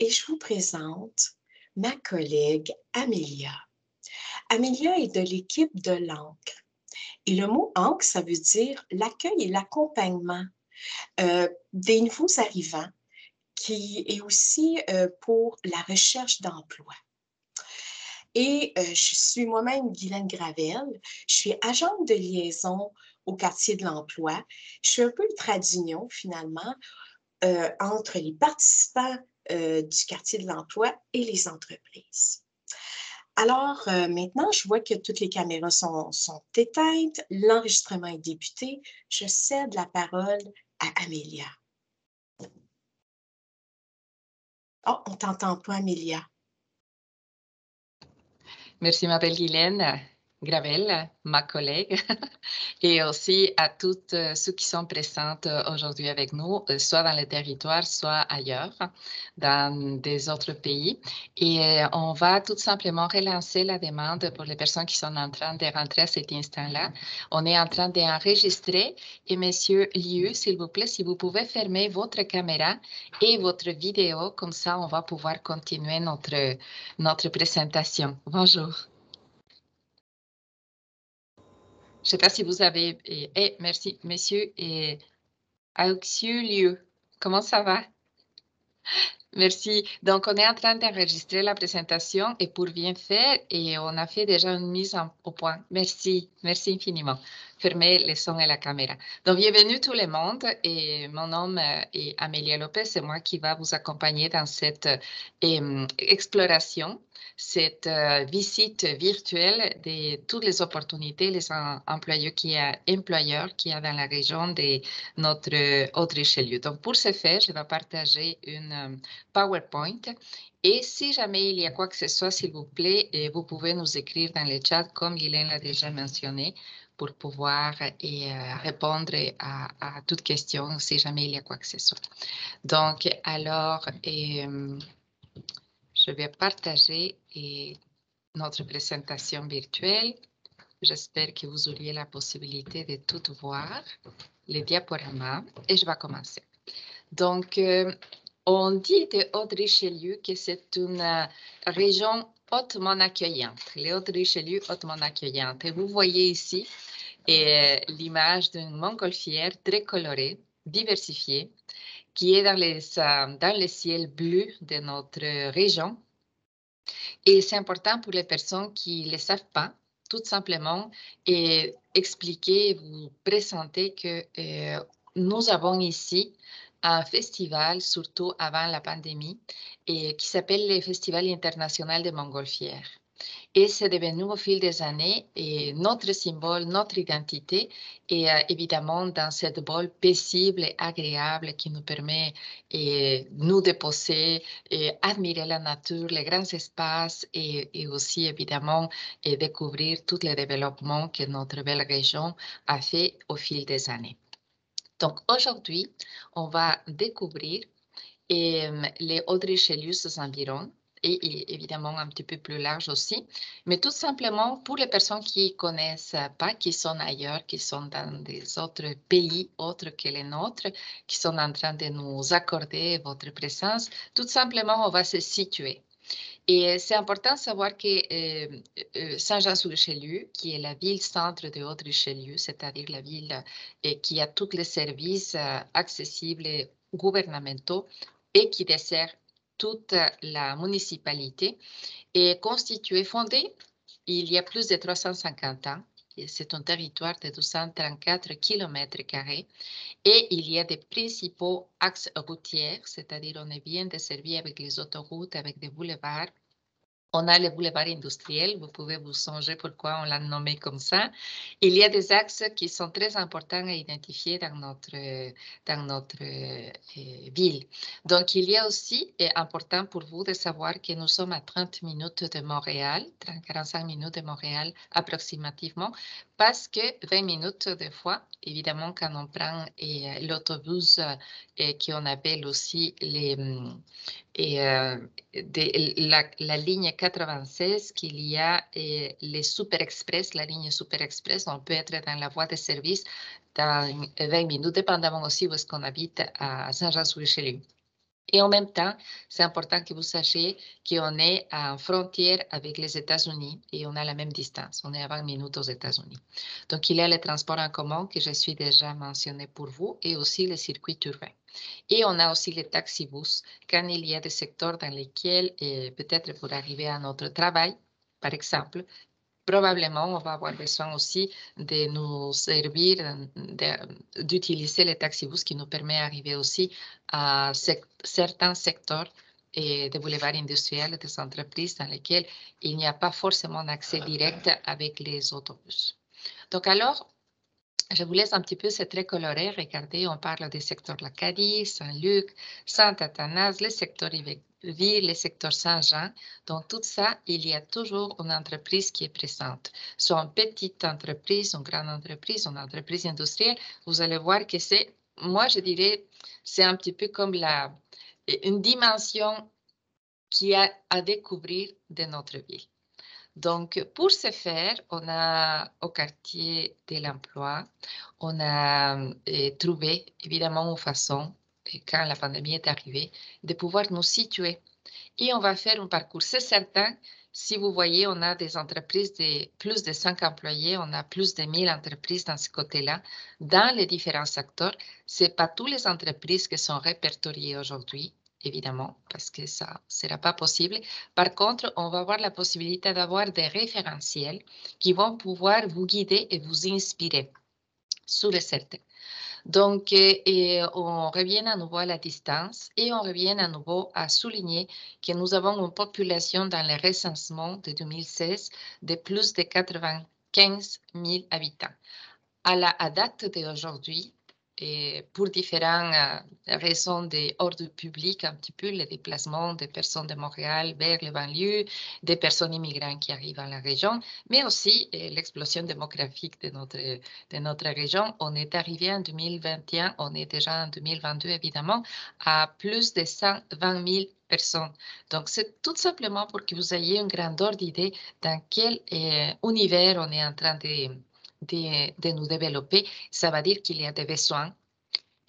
et je vous présente ma collègue Amélia. Amélia est de l'équipe de l'ANCRE et le mot ANCRE, ça veut dire l'accueil et l'accompagnement des nouveaux arrivants qui est aussi pour la recherche d'emploi. Et je suis moi-même Guylaine Gravel, je suis agente de liaison au quartier de l'emploi. Je suis un peu le trait d'union finalement entre les participants du quartier de l'emploi et les entreprises. Alors, maintenant, je vois que toutes les caméras sont éteintes, l'enregistrement est débuté. Je cède la parole à Amélia. Oh, on t'entend pas, Amélia. Merci, ma belle Guylaine Gravel, ma collègue, et aussi à toutes ceux qui sont présentes aujourd'hui avec nous, soit dans le territoire, soit ailleurs, dans des autres pays. Et on va tout simplement relancer la demande pour les personnes qui sont en train de rentrer à cet instant-là. On est en train d'enregistrer. Et Monsieur Liu, s'il vous plaît, si vous pouvez fermer votre caméra et votre vidéo, comme ça, on va pouvoir continuer notre présentation. Bonjour. Je ne sais pas si vous avez... merci, messieurs. Et Auxiu, comment ça va? Merci. Donc, on est en train d'enregistrer la présentation et pour bien faire, et on a fait déjà une mise au point. Merci, merci infiniment. Fermez le son et la caméra. Donc, bienvenue tout le monde. Et mon nom est Amélia Lopez. C'est moi qui va vous accompagner dans cette exploration, cette visite virtuelle de toutes les opportunités, les employeurs qu'il y a dans la région de notre Haute-Richelieu. Donc, pour ce faire, je vais partager une PowerPoint. Et si jamais il y a quoi que ce soit, s'il vous plaît, vous pouvez nous écrire dans le chat, comme Guylaine l'a déjà mentionné, pour pouvoir répondre à toute question, si jamais il y a quoi que ce soit. Donc, alors, je vais partager notre présentation virtuelle. J'espère que vous auriez la possibilité de tout voir, les diaporamas, et je vais commencer. Donc, on dit de Haute-Richelieu que c'est une région hautement accueillante, les Hautes-Richelieu hautement accueillantes. Et vous voyez ici l'image d'une montgolfière très colorée, diversifiée, qui est dans le ciel bleu de notre région. Et c'est important pour les personnes qui ne le savent pas, tout simplement, et expliquer, vous présenter que nous avons ici un festival, surtout avant la pandémie, qui s'appelle le Festival international de Montgolfière. Et c'est devenu au fil des années notre symbole, notre identité, et évidemment dans cette bol paisible et agréable qui nous permet nous de poser, admirer la nature, les grands espaces et aussi évidemment découvrir tous les développements que notre belle région a fait au fil des années. Donc aujourd'hui, on va découvrir les Hautes-Richelieu, ses environs, et évidemment un petit peu plus large aussi, mais tout simplement pour les personnes qui ne connaissent pas, qui sont ailleurs, qui sont dans des autres pays autres que les nôtres, qui sont en train de nous accorder votre présence, tout simplement on va se situer. Et c'est important de savoir que Saint-Jean-sur-Richelieu, qui est la ville-centre de Haute-Richelieu, c'est-à-dire la ville qui a tous les services accessibles et gouvernementaux et qui dessert toute la municipalité, est constituée, fondée il y a plus de 350 ans. C'est un territoire de 234 km² et il y a des principaux axes routiers, c'est-à-dire on est bien desservi avec les autoroutes, avec des boulevards. On a le boulevard industriel, vous pouvez vous songer pourquoi on l'a nommé comme ça. Il y a des axes qui sont très importants à identifier dans notre ville. Donc, il y a aussi, important pour vous de savoir que nous sommes à 30 minutes de Montréal, 45 minutes de Montréal approximativement, parce que 20 minutes de fois, évidemment, quand on prend l'autobus qu'on appelle aussi la ligne 96, qu'il y a les Super Express, la ligne Super Express, on peut être dans la voie de service dans 20 minutes, dépendamment aussi où est-ce qu'on habite à Saint-Jean-sur-Richelieu. Et en même temps, c'est important que vous sachiez qu'on est en frontière avec les États-Unis et on a la même distance. On est à 20 minutes aux États-Unis. Donc, il y a les transports en commun que je suis déjà mentionné pour vous et aussi les circuits urbains. Et on a aussi les taxibus quand il y a des secteurs dans lesquels, peut-être pour arriver à notre travail, par exemple, probablement, on va avoir besoin aussi de nous servir, d'utiliser les taxibus qui nous permet d'arriver aussi à certains secteurs et des boulevards industriels, des entreprises dans lesquels il n'y a pas forcément un accès direct avec les autobus. Donc alors, je vous laisse un petit peu, c'est très coloré. Regardez, on parle des secteurs l'Acadie, Saint-Luc, Saint-Athanas, les secteurs ville, les secteurs Saint-Jean. Dans tout ça, il y a toujours une entreprise qui est présente. Soit une petite entreprise, une grande entreprise, une entreprise industrielle. Vous allez voir que c'est, moi je dirais, c'est un petit peu comme une dimension qui a à découvrir de notre ville. Donc, pour ce faire, on a au quartier de l'emploi, on a trouvé évidemment une façon, quand la pandémie est arrivée, de pouvoir nous situer. Et on va faire un parcours. C'est certain, si vous voyez, on a des entreprises de plus de 5 employés, on a plus de 1000 entreprises dans ce côté-là, dans les différents secteurs. Ce n'est pas toutes les entreprises qui sont répertoriées aujourd'hui, évidemment, parce que ça ne sera pas possible. Par contre, on va avoir la possibilité d'avoir des référentiels qui vont pouvoir vous guider et vous inspirer sur le certain. Donc, on revient à nouveau à la distance et on revient à nouveau à souligner que nous avons une population dans le recensement de 2016 de plus de 95 000 habitants. À date d'aujourd'hui, et pour différentes raisons d'ordre public, un petit peu le déplacement des personnes de Montréal vers les banlieues, des personnes immigrantes qui arrivent à la région, mais aussi l'explosion démographique de notre région. On est arrivé en 2021, on est déjà en 2022 évidemment, à plus de 120 000 personnes. Donc, c'est tout simplement pour que vous ayez une grande ordre d'idée dans quel univers on est en train de nous développer. Ça va dire qu'il y a des besoins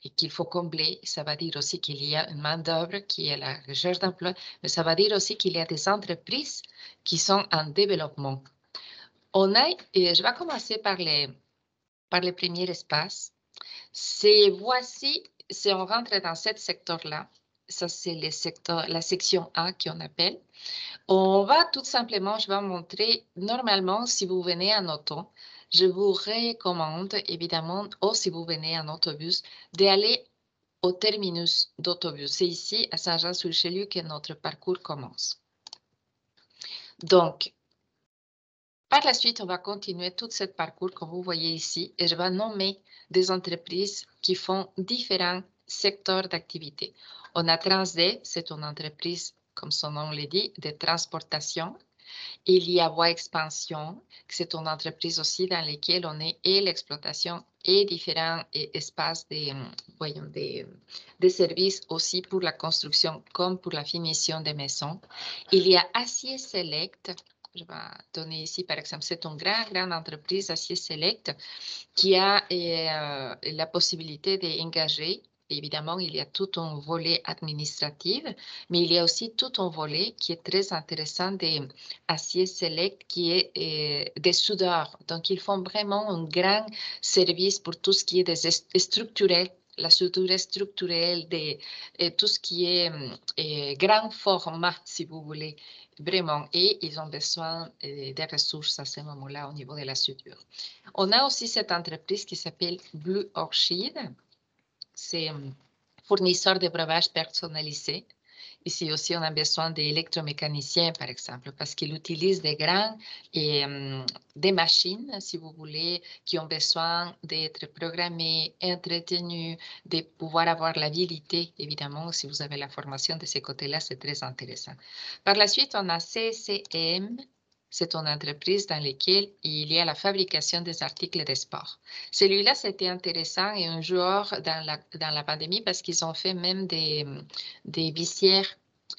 et qu'il faut combler. Ça va dire aussi qu'il y a une main-d'œuvre qui est la recherche d'emploi, mais ça va dire aussi qu'il y a des entreprises qui sont en développement. Et je vais commencer par les premiers espaces. Voici, si on rentre dans ce secteur-là, ça c'est la section A qu'on appelle. On va tout simplement, je vais montrer, normalement, si vous venez en auto, je vous recommande évidemment, ou si vous venez en autobus, d'aller au terminus d'autobus. C'est ici, à Saint-Jean-sur-Richelieu, que notre parcours commence. Donc, par la suite, on va continuer tout ce parcours que vous voyez ici et je vais nommer des entreprises qui font différents secteurs d'activité. On a Transd, c'est une entreprise, comme son nom le dit, de transportation. Il y a Voie Expansion, c'est une entreprise aussi dans laquelle on est et l'exploitation et différents espaces de services aussi pour la construction comme pour la finition des maisons. Il y a Acier Select. Je vais donner ici, par exemple, c'est une grande entreprise, Acier Select, qui a la possibilité d'engager. Évidemment, il y a tout un volet administratif, mais il y a aussi tout un volet qui est très intéressant d'Acier Select, qui est des soudeurs. Donc, ils font vraiment un grand service pour tout ce qui est des structurels, la soudure structurelle, tout ce qui est grand format, si vous voulez, vraiment. Et ils ont besoin des ressources à ce moment-là au niveau de la soudure. On a aussi cette entreprise qui s'appelle Blue Orchid. C'est fournisseur de breuvages personnalisés. Ici aussi, on a besoin d'électromécaniciens, par exemple, parce qu'ils utilisent des machines, si vous voulez, qui ont besoin d'être programmées, entretenues, de pouvoir avoir l'habilité. Évidemment, si vous avez la formation de ce côté-là, c'est très intéressant. Par la suite, on a CCM. C'est une entreprise dans laquelle il y a la fabrication des articles de sport. Celui-là, c'était intéressant et un joueur dans la pandémie parce qu'ils ont fait même des visières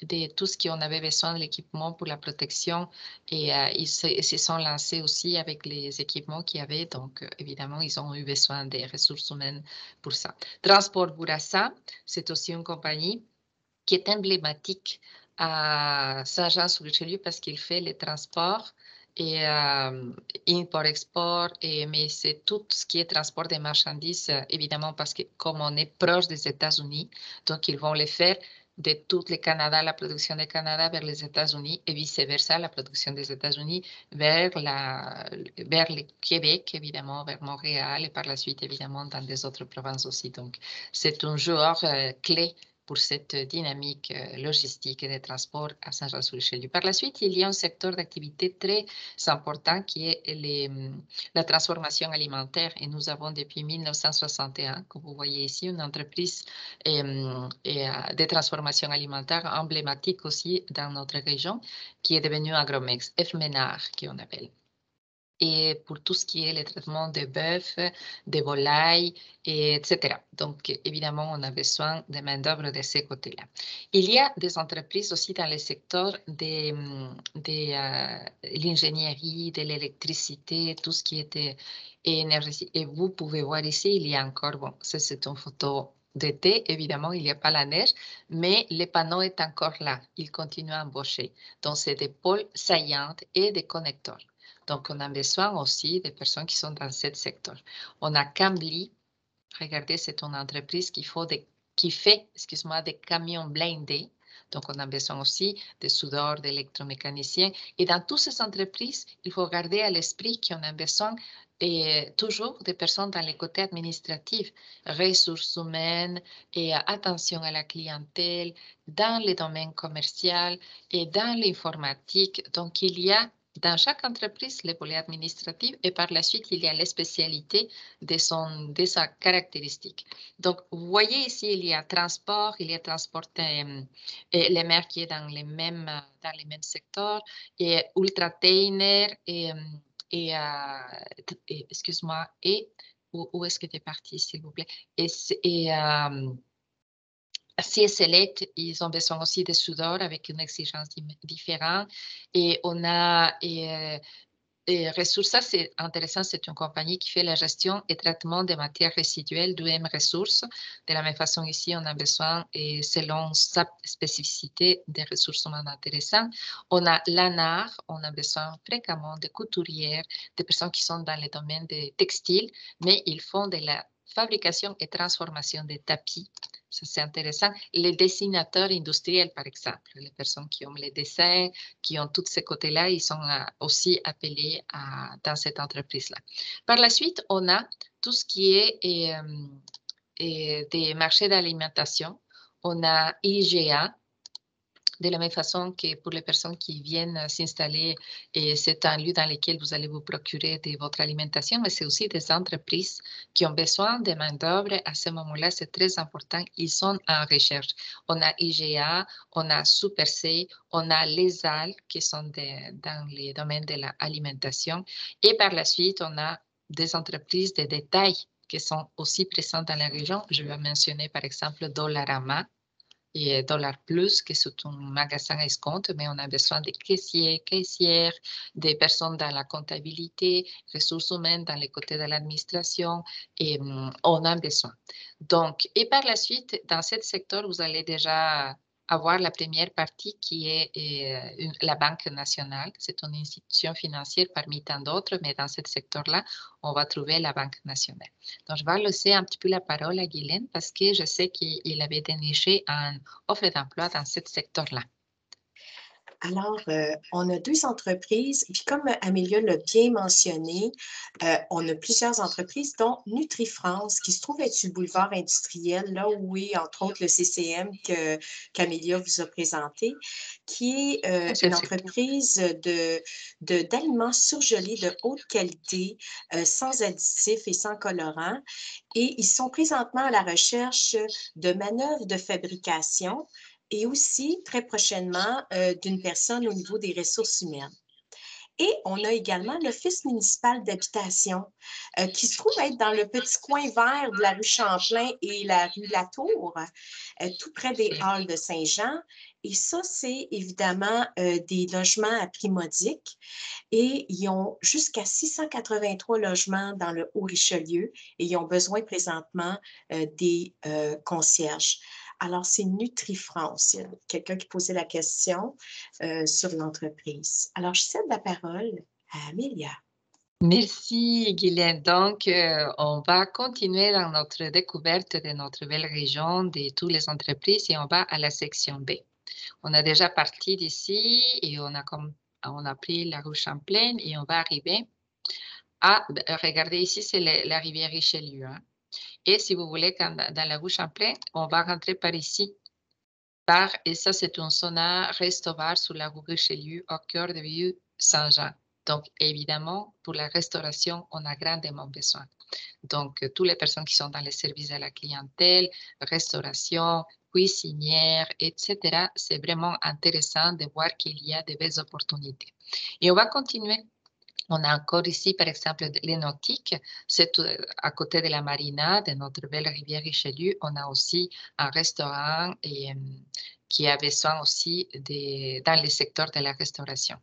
de tout ce qu'on avait besoin de l'équipement pour la protection et ils se sont lancés aussi avec les équipements qu'il y avait. Donc, évidemment, ils ont eu besoin des ressources humaines pour ça. Transport Bourassa, c'est aussi une compagnie qui est emblématique à Saint-Jean-sur-Richelieu parce qu'il fait les transports et import-export, mais c'est tout ce qui est transport des marchandises, évidemment, parce que comme on est proche des États-Unis, donc ils vont les faire de tout le Canada, la production du Canada vers les États-Unis et vice-versa, la production des États-Unis vers le Québec, évidemment, vers Montréal et par la suite, évidemment, dans des autres provinces aussi. Donc, c'est un joueur clé pour cette dynamique logistique et de transport à Saint-Jean-sur-Richelieu. Par la suite, il y a un secteur d'activité très important qui est la transformation alimentaire. Et nous avons depuis 1961, comme vous voyez ici, une entreprise de transformation alimentaire emblématique aussi dans notre région, qui est devenue Agromex, F-Ménard, qu'on appelle. Et pour tout ce qui est le traitement des bœufs, des volailles, etc. Donc, évidemment, on a besoin de main-d'œuvre de ces côtés-là. Il y a des entreprises aussi dans le secteur de l'ingénierie, de l'électricité, tout ce qui était énergie. Et vous pouvez voir ici, il y a encore, bon, ça c'est une photo d'été, évidemment, il n'y a pas la neige, mais le panneau est encore là. Il continue à embaucher. Donc, c'est des pôles saillantes et des connecteurs. Donc, on a besoin aussi des personnes qui sont dans ce secteur. On a Cambly. Regardez, c'est une entreprise qui fait, excuse-moi, des camions blindés. Donc, on a besoin aussi de soudeurs, d'électromécaniciens. Et dans toutes ces entreprises, il faut garder à l'esprit qu'on a besoin toujours des personnes dans les côtés administratifs, ressources humaines et attention à la clientèle, dans les domaines commerciaux et dans l'informatique. Donc, il y a dans chaque entreprise les volets administratifs et par la suite, il y a les spécialités de sa caractéristique. Donc, vous voyez ici, il y a transport, il y a transporter les mers qui est dans les mêmes secteurs, et ultra-tainer, excuse-moi, et où est-ce que tu es parti, s'il vous plaît? CS Select, ils ont besoin aussi de soudeurs avec une exigence différente. Et on a Ressources, ça c'est intéressant, c'est une compagnie qui fait la gestion et traitement des matières résiduelles d'UM Ressources. De la même façon, ici, on a besoin, et selon sa spécificité, des ressources humaines intéressantes. On a l'ANAR, on a besoin fréquemment de couturières, de personnes qui sont dans les domaines des textiles, mais ils font de la fabrication et transformation des tapis. Ça, c'est intéressant. Les dessinateurs industriels, par exemple, les personnes qui ont les dessins, qui ont tous ces côtés-là, ils sont aussi appelés dans cette entreprise-là. Par la suite, on a tout ce qui est des marchés d'alimentation. On a IGA, de la même façon que pour les personnes qui viennent s'installer, et c'est un lieu dans lequel vous allez vous procurer de votre alimentation, mais c'est aussi des entreprises qui ont besoin de main-d'œuvre. À ce moment-là, c'est très important. Ils sont en recherche. On a IGA, on a Super C, on a les AL qui sont dans les domaines de l'alimentation. Et par la suite, on a des entreprises de détail qui sont aussi présentes dans la région. Je vais mentionner par exemple Dollarama et Dollar Plus, qui est un magasin à escompte, mais on a besoin de caissiers, caissières, des personnes dans la comptabilité, ressources humaines dans les côtés de l'administration, et on a besoin. Donc, et par la suite, dans ce secteur, vous allez déjà avoir la première partie qui est la Banque nationale. C'est une institution financière parmi tant d'autres, mais dans ce secteur-là, on va trouver la Banque nationale. Donc, je vais laisser un petit peu la parole à Guylaine parce que je sais qu'il avait déniché une offre d'emploi dans ce secteur-là. Alors, on a 2 entreprises, puis comme Amélia l'a bien mentionné, on a plusieurs entreprises, dont NutriFrance, qui se trouve être sur le boulevard industriel, là où est, entre autres, le CCM qu'Amélia vous a présenté, qui est une entreprise d'aliments surgelés de haute qualité, sans additifs et sans colorants. Et ils sont présentement à la recherche de manœuvres de fabrication et aussi, très prochainement, d'une personne au niveau des ressources humaines. Et on a également l'Office municipal d'habitation qui se trouve être dans le petit coin vert de la rue Champlain et la rue Latour, tout près des Halles de Saint-Jean. Et ça, c'est évidemment des logements à prix modique. Et ils ont jusqu'à 683 logements dans le Haut-Richelieu et ils ont besoin présentement des concierges. Alors, c'est NutriFrance. Il y a quelqu'un qui posait la question sur l'entreprise. Alors, je cède la parole à Amélia. Merci, Guylaine. Donc, on va continuer dans notre découverte de notre belle région, de toutes les entreprises, et on va à la section B. On a déjà parti d'ici et on a pris la rue Champlain et on va arriver à, regardez ici, c'est la rivière Richelieu, hein. Et si vous voulez, dans la rue Champlain, on va rentrer par ici. Et ça, c'est un sauna resto-bar sur la rue Richelieu au cœur de Vieux Saint-Jean. Donc, évidemment, pour la restauration, on a grandement besoin. Donc, toutes les personnes qui sont dans les services à la clientèle, restauration, cuisinière, etc., c'est vraiment intéressant de voir qu'il y a de belles opportunités. Et on va continuer. On a encore ici, par exemple, les nautiques. C'est à côté de la marina, de notre belle rivière Richelieu. On a aussi un restaurant qui a besoin aussi dans le secteur de la restauration.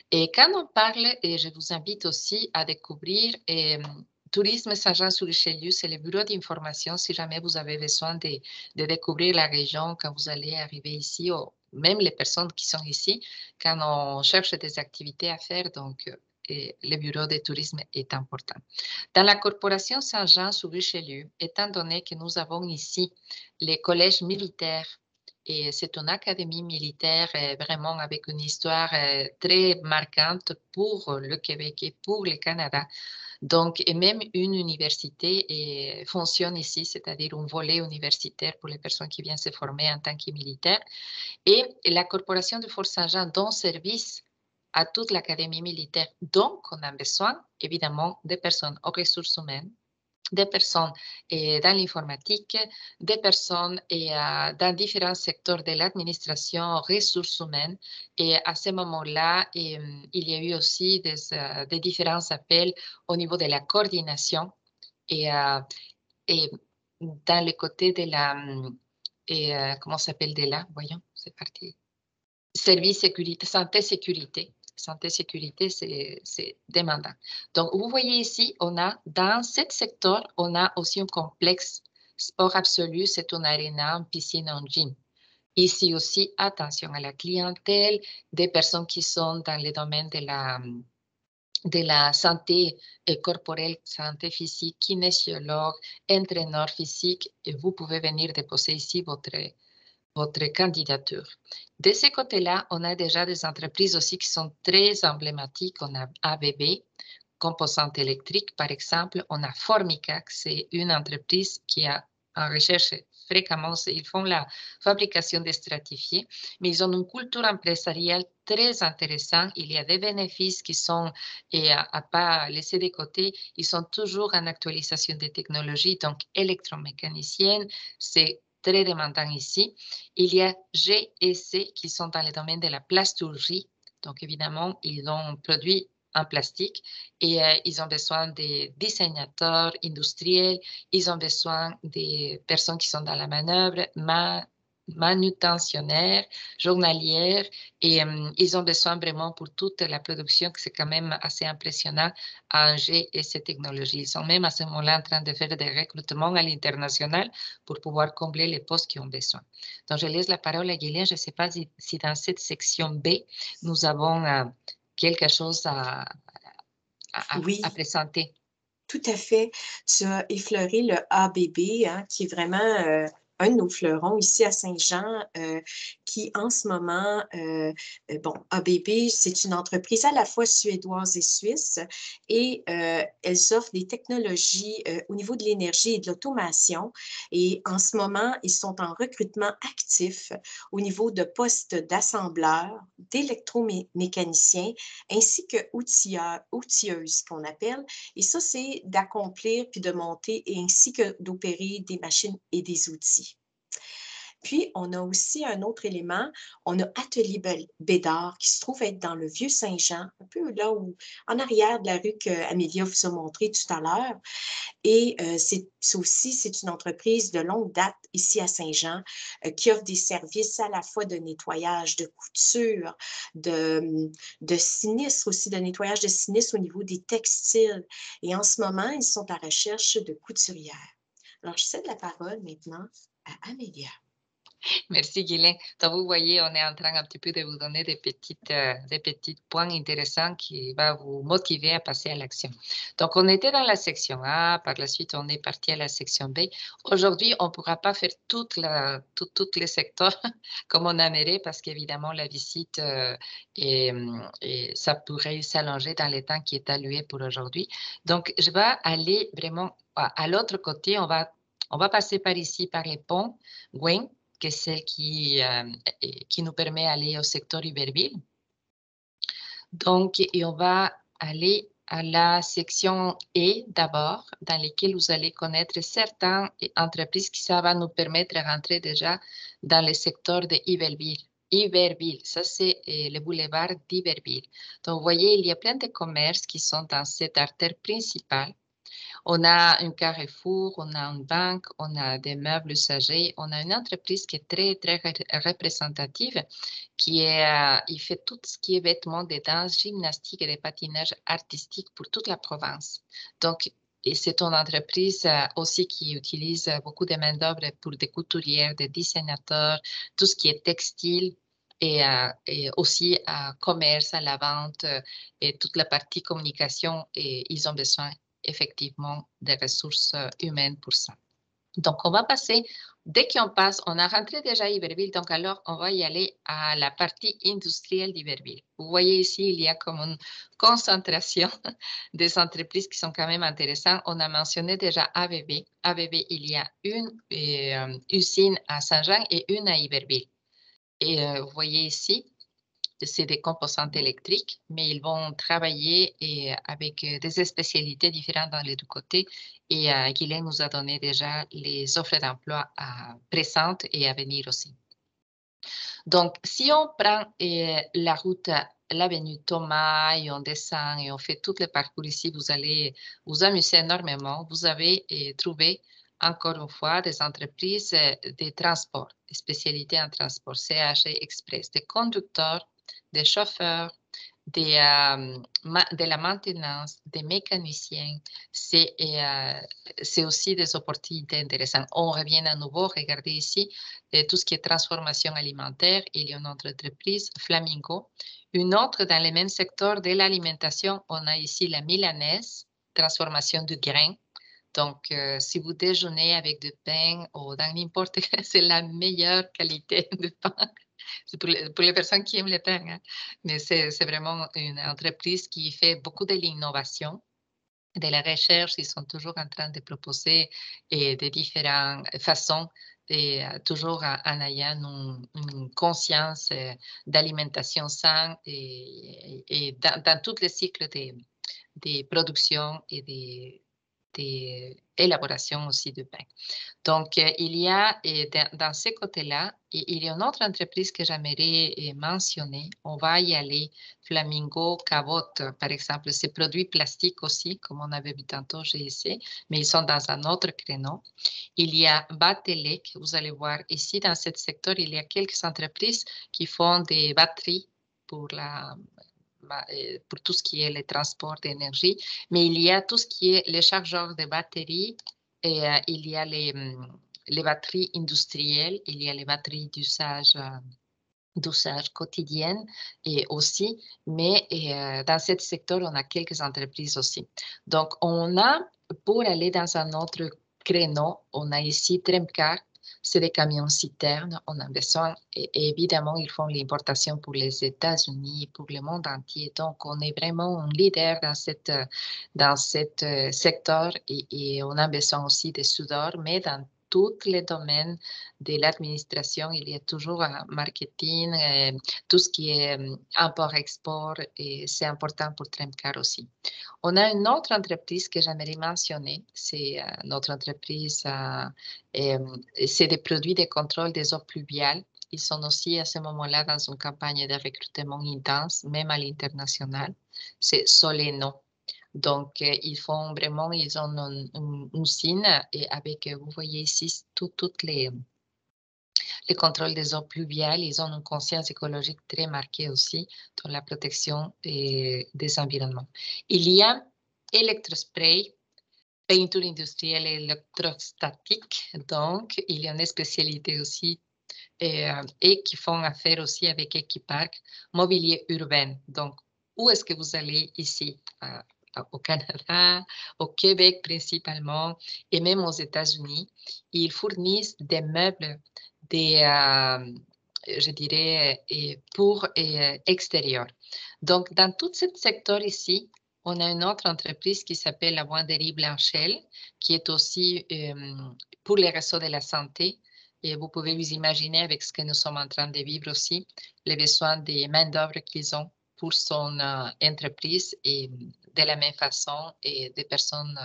Et quand on parle, et je vous invite aussi à découvrir Tourisme Saint-Jean-sur-Richelieu, c'est le bureau d'information si jamais vous avez besoin de découvrir la région quand vous allez arriver ici, ou même les personnes qui sont ici, quand on cherche des activités à faire. Donc, le bureau de tourisme est important. Dans la corporation Saint-Jean-sur-Richelieu, étant donné que nous avons ici les collèges militaires, et c'est une académie militaire vraiment avec une histoire très marquante pour le Québec et pour le Canada. Donc, et même une université fonctionne ici, c'est-à-dire un volet universitaire pour les personnes qui viennent se former en tant que militaires. Et la Corporation de Fort Saint-Jean donne service à toute l'Académie militaire. Donc, on a besoin, évidemment, des personnes aux ressources humaines, des personnes dans l'informatique, des personnes dans différents secteurs de l'administration, ressources humaines. Et à ce moment-là, il y a eu aussi des différents appels au niveau de la coordination et dans le côté de la, comment s'appelle de là, voyons, c'est parti. Service sécurité, santé-sécurité. Santé-sécurité, c'est demandant. Donc, vous voyez ici, dans ce secteur, on a aussi un complexe sport absolu, c'est une aréna, une piscine, un gym. Ici aussi, attention à la clientèle, des personnes qui sont dans le domaine de la santé corporelle, santé physique, kinésiologue, entraîneur physique, et vous pouvez venir déposer ici votre candidature. De ce côté-là, on a déjà des entreprises aussi qui sont très emblématiques. On a ABB, composante électrique, par exemple. On a Formica, c'est une entreprise qui a en recherche fréquemment, ils font la fabrication des stratifiés, mais ils ont une culture empresariale très intéressante. Il y a des bénéfices qui sont, et à pas laisser de côté, ils sont toujours en actualisation des technologies. Donc, électromécanicienne, c'est très demandant ici. Il y a GEC qui sont dans le domaine de la plasturgie. Donc, évidemment, ils ont produit en plastique et ils ont besoin des dessinateurs industriels, ils ont besoin des personnes qui sont dans la manœuvre, manutentionnaires, journalières, et ils ont besoin vraiment pour toute la production, que c'est quand même assez impressionnant à Angers et ces technologies. Ils sont même à ce moment-là en train de faire des recrutements à l'international pour pouvoir combler les postes qui ont besoin. Donc, je laisse la parole à Guylaine. Je ne sais pas si dans cette section B, nous avons quelque chose à Oui, présenter. tout à fait. Tu as effleuré le ABB, hein, qui est vraiment un de nos fleurons ici à Saint-Jean, qui en ce moment, bon, ABB, c'est une entreprise à la fois suédoise et suisse, et elles offrent des technologies au niveau de l'énergie et de l'automation. Et en ce moment, ils sont en recrutement actif au niveau de postes d'assembleurs, d'électromécaniciens, ainsi que outilleuses, qu'on appelle. Et ça, c'est d'accomplir puis de monter et ainsi que d'opérer des machines et des outils. Puis, on a aussi un autre élément, on a Atelier Bédard qui se trouve être dans le Vieux-Saint-Jean, un peu là où, en arrière de la rue qu'Amélia vous a montré tout à l'heure. Et c'est une entreprise de longue date ici à Saint-Jean qui offre des services à la fois de nettoyage, de couture, de sinistre aussi, de nettoyage de sinistre au niveau des textiles. Et en ce moment, ils sont à recherche de couturières. Alors, je cède la parole maintenant à Amélia. Merci Guylaine. Donc vous voyez, on est en train un petit peu de vous donner des petits points intéressants qui vont vous motiver à passer à l'action. Donc on était dans la section A, par la suite on est parti à la section B. Aujourd'hui, on ne pourra pas faire tous les secteurs comme on aimerait parce qu'évidemment la visite et ça pourrait s'allonger dans le temps qui est alloué pour aujourd'hui. Donc je vais aller vraiment à l'autre côté. On va passer par ici, par les ponts Gwen, qui est celle qui nous permet d'aller au secteur Iberville. Donc, et on va aller à la section E d'abord, dans laquelle vous allez connaître certaines entreprises qui ça va nous permettre de rentrer déjà dans le secteur de Iberville. Iberville, ça c'est le boulevard d'Iberville. Donc, vous voyez, il y a plein de commerces qui sont dans cette artère principale. On a un carrefour, on a une banque, on a des meubles usagés, on a une entreprise qui est très, très représentative, il fait tout ce qui est vêtements de danse, gymnastique et de patinage artistique pour toute la province. Donc, et c'est une entreprise aussi qui utilise beaucoup de main-d'œuvre pour des couturières, des dessinateurs, tout ce qui est textile et aussi commerce, à la vente et toute la partie communication. Et ils ont besoin effectivement des ressources humaines pour ça. Donc, on va passer, dès qu'on passe, on a rentré déjà à Iberville, donc alors on va y aller à la partie industrielle d'Iberville. Vous voyez ici, il y a comme une concentration des entreprises qui sont quand même intéressantes. On a mentionné déjà ABB. ABB, il y a une usine à Saint-Jean et une à Iberville. Et vous voyez ici, c'est des composantes électriques, mais ils vont travailler avec des spécialités différentes dans les deux côtés. Et Guylaine nous a donné déjà les offres d'emploi présentes et à venir aussi. Donc, si on prend la route, l'avenue Thomas, et on descend et on fait tout le parcours ici, vous allez vous amuser énormément. Vous avez trouvé encore une fois des entreprises de transport, des spécialités en transport, CHG Express, des conducteurs, des chauffeurs, de la maintenance, des mécaniciens. C'est aussi des opportunités intéressantes. On revient à nouveau, regardez ici, tout ce qui est transformation alimentaire. Il y a une autre entreprise, Flamingo. Une autre dans le même secteur de l'alimentation, on a ici la Milanaise, transformation du grain. Donc, si vous déjeunez avec du pain ou dans n'importe quel, c'est la meilleure qualité de pain. C'est pour les personnes qui aiment le pain, hein. Mais c'est vraiment une entreprise qui fait beaucoup de l'innovation, de la recherche. Ils sont toujours en train de proposer de différentes façons et toujours en ayant une conscience d'alimentation saine et dans tout le cycle des productions et des élaborations aussi de pain. Donc, il y a dans ces côtés-là, il y a une autre entreprise que j'aimerais mentionner. On va y aller. Flamingo, Cabot, par exemple, ces produits plastiques aussi, comme on avait vu tantôt, j'ai essayé, mais ils sont dans un autre créneau. Il y a Batelec, vous allez voir ici dans ce secteur, il y a quelques entreprises qui font des batteries pour pour tout ce qui est le transport d'énergie, mais il y a tout ce qui est les chargeurs de batteries et il y a les batteries industrielles, il y a les batteries d'usage quotidien et aussi, mais dans ce secteur, on a quelques entreprises aussi. Donc, on a, pour aller dans un autre créneau, on a ici Tremcar, c'est des camions citernes, on a besoin, et évidemment, ils font l'importation pour les États-Unis, pour le monde entier. Donc, on est vraiment un leader dans cette secteur et on a besoin aussi des soudeurs, mais dans tous les domaines de l'administration, il y a toujours un marketing, tout ce qui est import-export, et c'est important pour Tremcar aussi. On a une autre entreprise que j'aimerais mentionner, c'est notre entreprise, c'est des produits de contrôle des eaux pluviales. Ils sont aussi à ce moment-là dans une campagne de recrutement intense, même à l'international. C'est Soleno. Donc, ils font vraiment, ils ont une usine et avec, vous voyez ici, toutes les contrôles des eaux pluviales. Ils ont une conscience écologique très marquée aussi dans la protection des environnements. Il y a électrospray, peinture industrielle et électrostatique. Donc, il y a une spécialité aussi et qui font affaire aussi avec Equipark Mobilier Urbain. Donc, où est-ce que vous allez ici? Au Canada, au Québec principalement, et même aux États-Unis, ils fournissent des meubles, je dirais, pour extérieur. Donc, dans tout ce secteur ici, on a une autre entreprise qui s'appelle la Wanderie Blanchel, qui est aussi pour les réseaux de la santé. Et vous pouvez vous imaginer avec ce que nous sommes en train de vivre aussi, les besoins de main-d'œuvre qu'ils ont pour son entreprise et de la même façon, et des personnes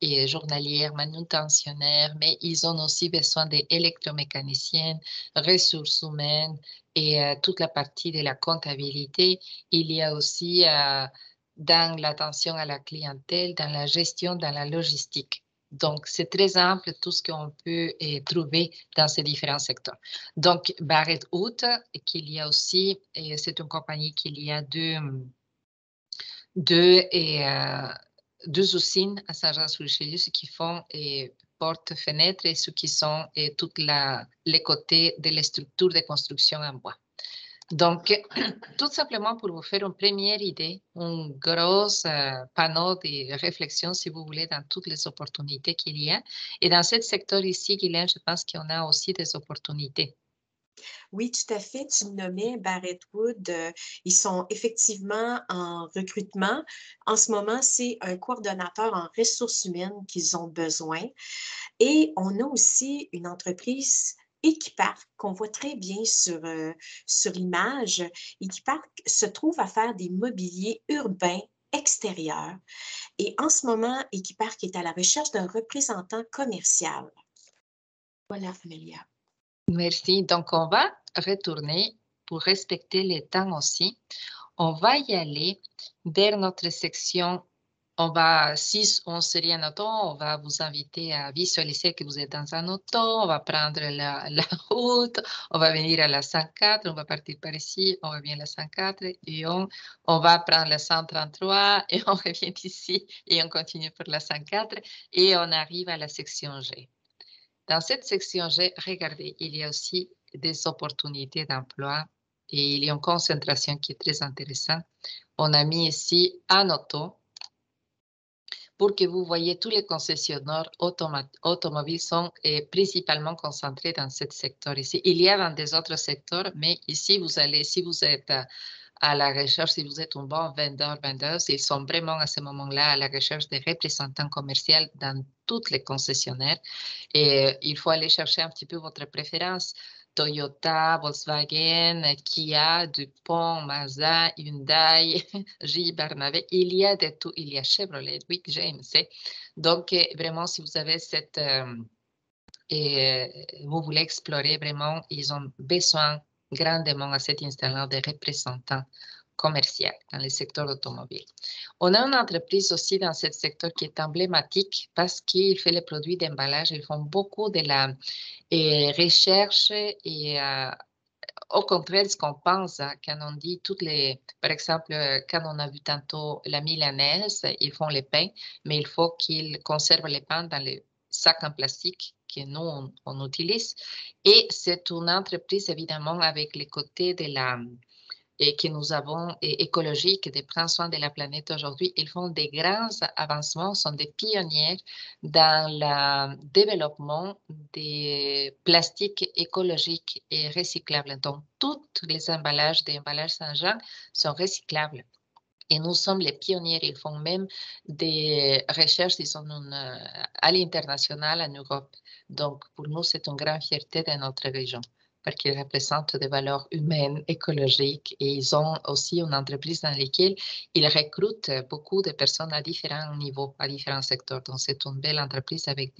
journalières, manutentionnaires, mais ils ont aussi besoin d'électromécaniciennes, ressources humaines et toute la partie de la comptabilité. Il y a aussi dans l'attention à la clientèle, dans la gestion, dans la logistique. Donc, c'est très ample tout ce qu'on peut trouver dans ces différents secteurs. Donc, Barrett Hood, qu'il y a aussi, c'est une compagnie qu'il y a deux usines à Saint-Jean-sur-Richelieu, ceux qui font portes, fenêtres et ceux qui sont tous les côtés de les structures de construction en bois. Donc, tout simplement pour vous faire une première idée, un gros panneau de réflexion, si vous voulez, dans toutes les opportunités qu'il y a. Et dans ce secteur ici, Guylaine, je pense qu'on a aussi des opportunités. Oui, tout à fait. Tu nommais Barrett Wood. Ils sont effectivement en recrutement. En ce moment, c'est un coordonnateur en ressources humaines qu'ils ont besoin. Et on a aussi une entreprise Equipark qu'on voit très bien sur l'image. Equipark se trouve à faire des mobiliers urbains extérieurs. Et en ce moment, Equipark est à la recherche d'un représentant commercial. Voilà, Amélia. Merci. Donc, on va retourner pour respecter les temps aussi. On va y aller vers notre section. Si on serait en auto, on va vous inviter à visualiser que vous êtes dans un auto. On va prendre la route. On va venir à la 104. On va partir par ici. On revient à la 104 et on va prendre la 133 et on revient ici et on continue pour la 104 et on arrive à la section G. Dans cette section G, regardez, il y a aussi des opportunités d'emploi et il y a une concentration qui est très intéressante. On a mis ici un auto pour que vous voyez tous les concessionnaires automobiles sont principalement concentrés dans ce secteur ici. Il y a dans des autres secteurs, mais ici, si vous êtes à la recherche, si vous êtes un bon vendeuse, ils sont vraiment à ce moment-là à la recherche des représentants commerciaux dans toutes les concessionnaires. Et il faut aller chercher un petit peu votre préférence. Toyota, Volkswagen, Kia, DuPont, Mazda, Hyundai, J. Barnavé, il y a de tout. Il y a Chevrolet, oui, GMC. Donc, vraiment, si vous avez vous voulez explorer vraiment, ils ont besoin grandement à cet instant-là de représentants commerciaux dans le secteur automobile. On a une entreprise aussi dans ce secteur qui est emblématique parce qu'il fait les produits d'emballage. Ils font beaucoup de la recherche et au contraire, ce qu'on pense, quand on dit par exemple, quand on a vu tantôt la milanaise, ils font les pains, mais il faut qu'ils conservent les pains dans les sacs en plastique que nous, on utilise. Et c'est une entreprise, évidemment, avec les côtés que nous avons écologique, de prendre soin de la planète aujourd'hui. Ils font des grands avancements, sont des pionniers dans le développement des plastiques écologiques et recyclables. Donc, tous les emballages des emballages Saint-Jean sont recyclables. Et nous sommes les pionniers. Ils font même des recherches, ils sont à l'international en Europe. Donc, pour nous, c'est une grande fierté de notre région parce qu'ils représentent des valeurs humaines, écologiques, et ils ont aussi une entreprise dans laquelle ils recrutent beaucoup de personnes à différents niveaux, à différents secteurs. Donc, c'est une belle entreprise avec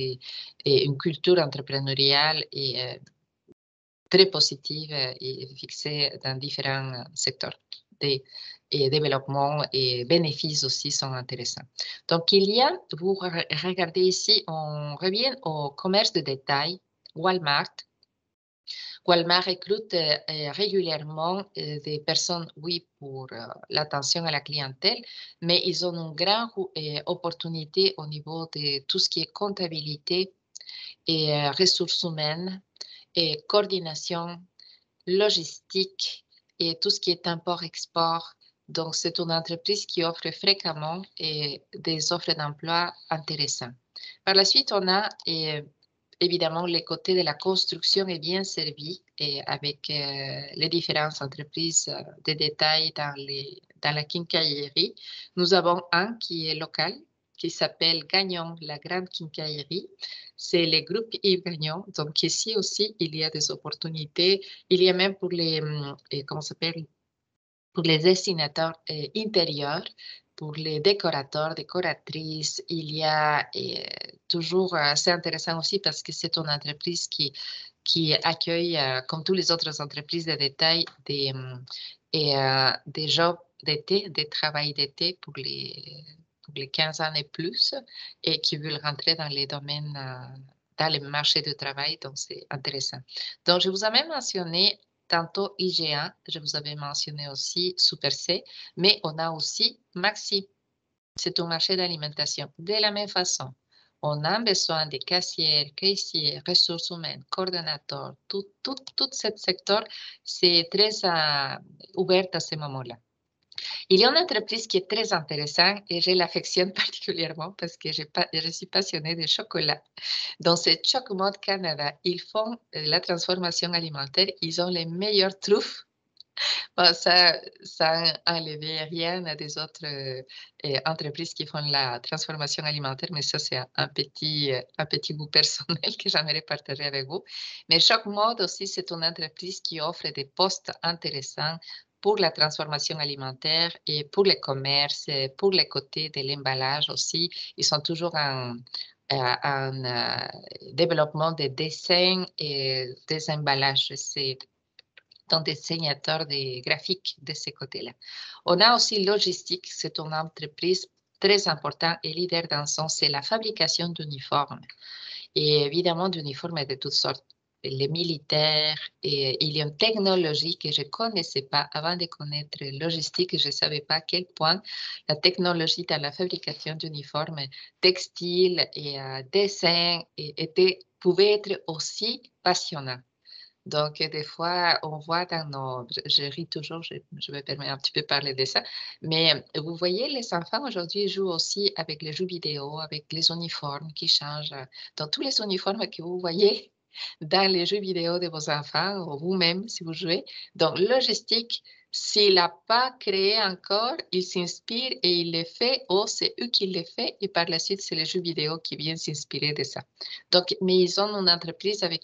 une culture entrepreneuriale et très positive et fixée dans différents secteurs. Et développement et bénéfices aussi sont intéressants. Donc, vous regardez ici, on revient au commerce de détail, Walmart. Walmart recrute régulièrement des personnes, oui, pour l'attention à la clientèle, mais ils ont une grande opportunité au niveau de tout ce qui est comptabilité et ressources humaines et coordination logistique et tout ce qui est import-export. Donc, c'est une entreprise qui offre fréquemment des offres d'emploi intéressantes. Par la suite, on a évidemment le côté de la construction est bien servi et avec les différentes entreprises de détail dans la quincaillerie. Nous avons un qui est local, qui s'appelle Gagnon, la grande quincaillerie. C'est le groupe Yves Gagnon. Donc ici aussi, il y a des opportunités. Il y a même pour les, comment s'appelle, pour les dessinateurs intérieurs, pour les décorateurs, décoratrices. Il y a toujours, c'est intéressant aussi parce que c'est une entreprise qui accueille, comme toutes les autres entreprises de détail, des jobs d'été, des travails d'été pour les 15 ans et plus, et qui veulent rentrer dans les domaines, dans les marchés du travail. Donc, c'est intéressant. Donc, je vous avais mentionné tantôt IGA, je vous avais mentionné aussi Super C, mais on a aussi Maxi. C'est un marché d'alimentation. De la même façon, on a besoin de caissières, caissiers, ressources humaines, coordonnateurs. Tout ce secteur, c'est très ouvert à ce moment-là. Il y a une entreprise qui est très intéressante et je l'affectionne particulièrement parce que je suis passionnée de chocolat. Dans ce Choc-Mode Canada, ils font la transformation alimentaire. Ils ont les meilleures truffes. Bon, ça n'enlève rien à des autres entreprises qui font la transformation alimentaire, mais ça, c'est un petit goût personnel que j'aimerais partager avec vous. Mais Choc-Mode aussi, c'est une entreprise qui offre des postes intéressants pour la transformation alimentaire et pour le commerce, pour les côtés de l'emballage aussi. Ils sont toujours en développement des dessins et des emballages. C'est dans des signateurs des graphiques de ce côté-là. On a aussi logistique, c'est une entreprise très importante et leader dans son, c'est la fabrication d'uniformes. Et évidemment, d'uniformes de toutes sortes. Les militaires, et il y a une technologie que je ne connaissais pas avant de connaître logistique. Je ne savais pas à quel point la technologie dans la fabrication d'uniformes textiles et dessins pouvait être aussi passionnante. Donc, des fois, on voit dans nos... Je ris toujours, je me permets un petit peu de parler de ça. Mais vous voyez, les enfants aujourd'hui jouent aussi avec les jeux vidéo, avec les uniformes qui changent. Donc, tous les uniformes que vous voyez dans les jeux vidéo de vos enfants ou vous-même si vous jouez. Donc, logistique, s'il n'a pas créé encore, il s'inspire et il le fait, ou c'est eux qui le font, et par la suite, c'est les jeux vidéo qui viennent s'inspirer de ça. Donc, mais ils ont une entreprise avec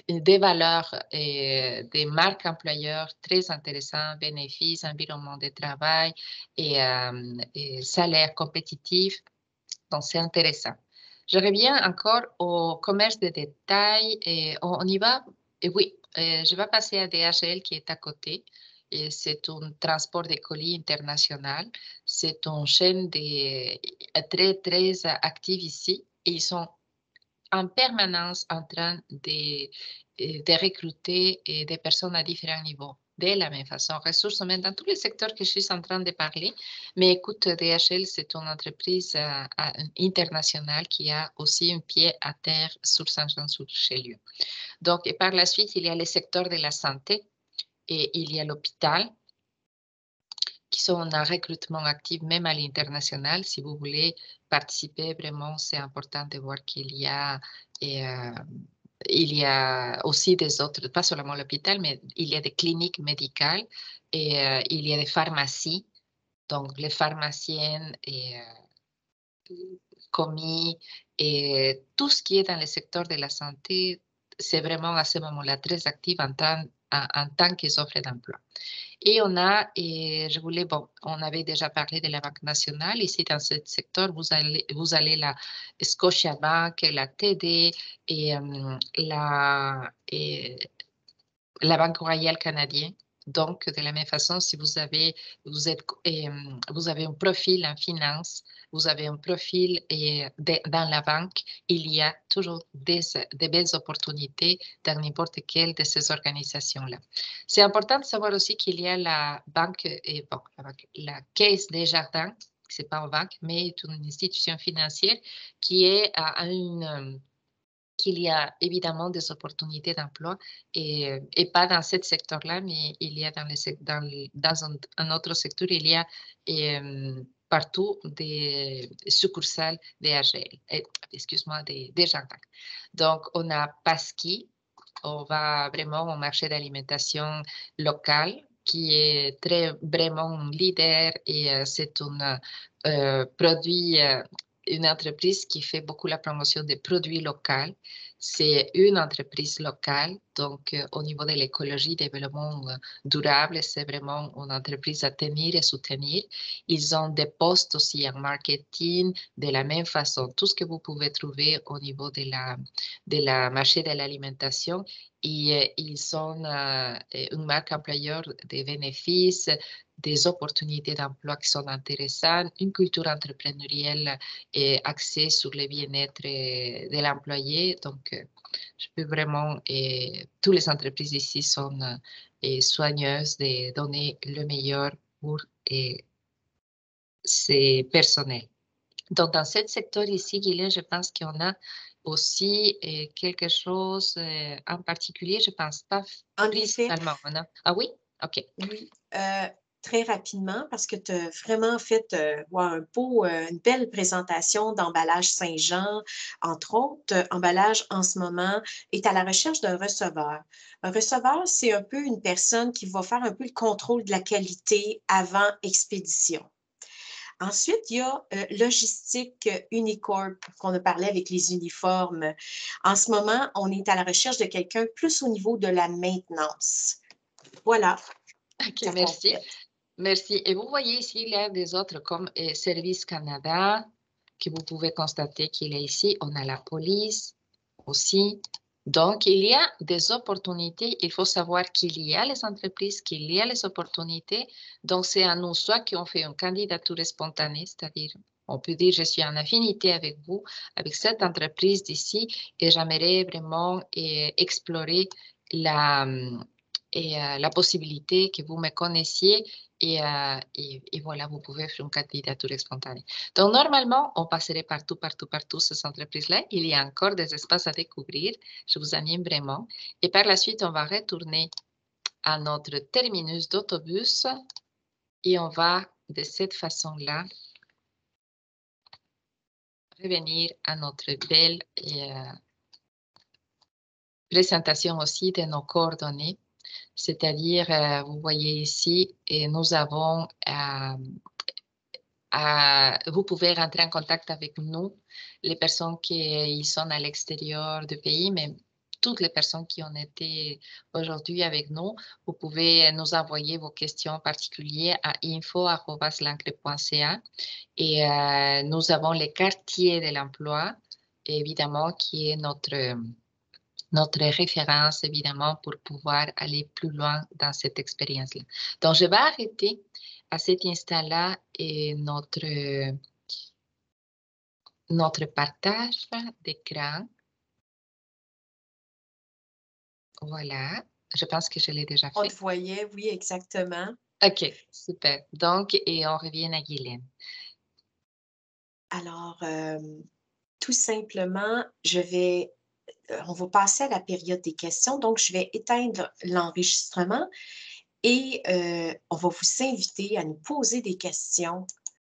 des valeurs et des marques employeurs très intéressantes, bénéfices, environnement de travail et salaire compétitif. Donc, c'est intéressant. Je reviens encore au commerce de détail et on y va. Et oui, je vais passer à DHL qui est à côté. C'est un transport de colis international. C'est une chaîne très active ici. Et ils sont en permanence en train de recruter des personnes à différents niveaux. De la même façon, ressources humaines dans tous les secteurs que je suis en train de parler. Mais écoute, DHL, c'est une entreprise internationale qui a aussi un pied à terre sur Saint-Jean-sur-Richelieu. Donc, et par la suite, il y a les secteurs de la santé et il y a l'hôpital qui sont en recrutement actif même à l'international. Si vous voulez participer, vraiment, c'est important de voir qu'il y a il y a aussi des autres, pas seulement l'hôpital, mais il y a des cliniques médicales et il y a des pharmacies. Donc, les pharmaciennes et commis et tout ce qui est dans le secteur de la santé, c'est vraiment à ce moment-là très actif en tant qu'ils offrent d'emploi. Et on a, et je voulais, bon, on avait déjà parlé de la Banque nationale. Ici, dans ce secteur, vous allez la Scotiabank, la TD et la Banque royale canadienne. Donc, de la même façon, si vous avez un profil en finance, vous avez un profil dans la banque, il y a toujours des belles opportunités dans n'importe quelle de ces organisations-là. C'est important de savoir aussi qu'il y a la banque, la Caisse des Jardins, c'est pas une banque, mais une institution financière qui est à une qu'il y a évidemment des opportunités d'emploi et pas dans ce secteur-là, mais il y a dans un autre secteur, il y a partout des succursales d'AGL, excuse-moi, des jardins. Donc, on a Pasqui, on va vraiment au marché d'alimentation local qui est vraiment leader et c'est un produit une entreprise qui fait beaucoup la promotion des produits locaux. C'est une entreprise locale, donc au niveau de l'écologie, développement durable, c'est vraiment une entreprise à tenir et soutenir. Ils ont des postes aussi en marketing de la même façon. Tout ce que vous pouvez trouver au niveau de la marché de l'alimentation. Et ils sont une marque employeur des bénéfices, des opportunités d'emploi qui sont intéressantes, une culture entrepreneuriale et axée sur le bien-être de l'employé. Donc, je peux vraiment, toutes les entreprises ici sont soigneuses de donner le meilleur pour ses personnels. Donc, dans ce secteur ici, Guylaine, je pense qu'il y en a aussi quelque chose en particulier. Je ne pense pas En effet, principalement. Ah oui? OK. oui. Très rapidement, parce que tu as vraiment fait une belle présentation d'emballage Saint-Jean, entre autres. Emballage, en ce moment, est à la recherche d'un receveur. Un receveur, c'est un peu une personne qui va faire un peu le contrôle de la qualité avant expédition. Ensuite, il y a Logistique Unicorp, qu'on a parlé avec les uniformes. En ce moment, on est à la recherche de quelqu'un plus au niveau de la maintenance. Voilà. OK, merci. Merci. Et vous voyez ici, il y a des autres comme Service Canada, que vous pouvez constater qu'il est ici. On a la police aussi. Donc, il y a des opportunités. Il faut savoir qu'il y a les entreprises, qu'il y a les opportunités. Donc, c'est à nous soit qu'on fait une candidature spontanée, c'est-à-dire, on peut dire, je suis en affinité avec vous, avec cette entreprise d'ici, et j'aimerais vraiment explorer la possibilité que vous me connaissiez et voilà, vous pouvez faire une candidature spontanée. Donc, normalement, on passerait partout, ces entreprises-là. Il y a encore des espaces à découvrir. Je vous anime vraiment. Et par la suite, on va retourner à notre terminus d'autobus et on va, de cette façon-là, revenir à notre belle présentation aussi de nos coordonnées. C'est-à-dire, vous voyez ici, et nous avons, vous pouvez rentrer en contact avec nous, les personnes qui sont à l'extérieur du pays, mais toutes les personnes qui ont été aujourd'hui avec nous, vous pouvez nous envoyer vos questions particulières à info@lancre.ca et nous avons les quartiers de l'emploi, évidemment, qui est notre référence, évidemment, pour pouvoir aller plus loin dans cette expérience-là. Donc, je vais arrêter à cet instant-là notre partage d'écran. Voilà. Je pense que je l'ai déjà fait. On te voyait, oui, exactement. OK, super. Donc, et on revient à Guylaine. Alors, tout simplement, on va passer à la période des questions. Donc, je vais éteindre l'enregistrement et on va vous inviter à nous poser des questions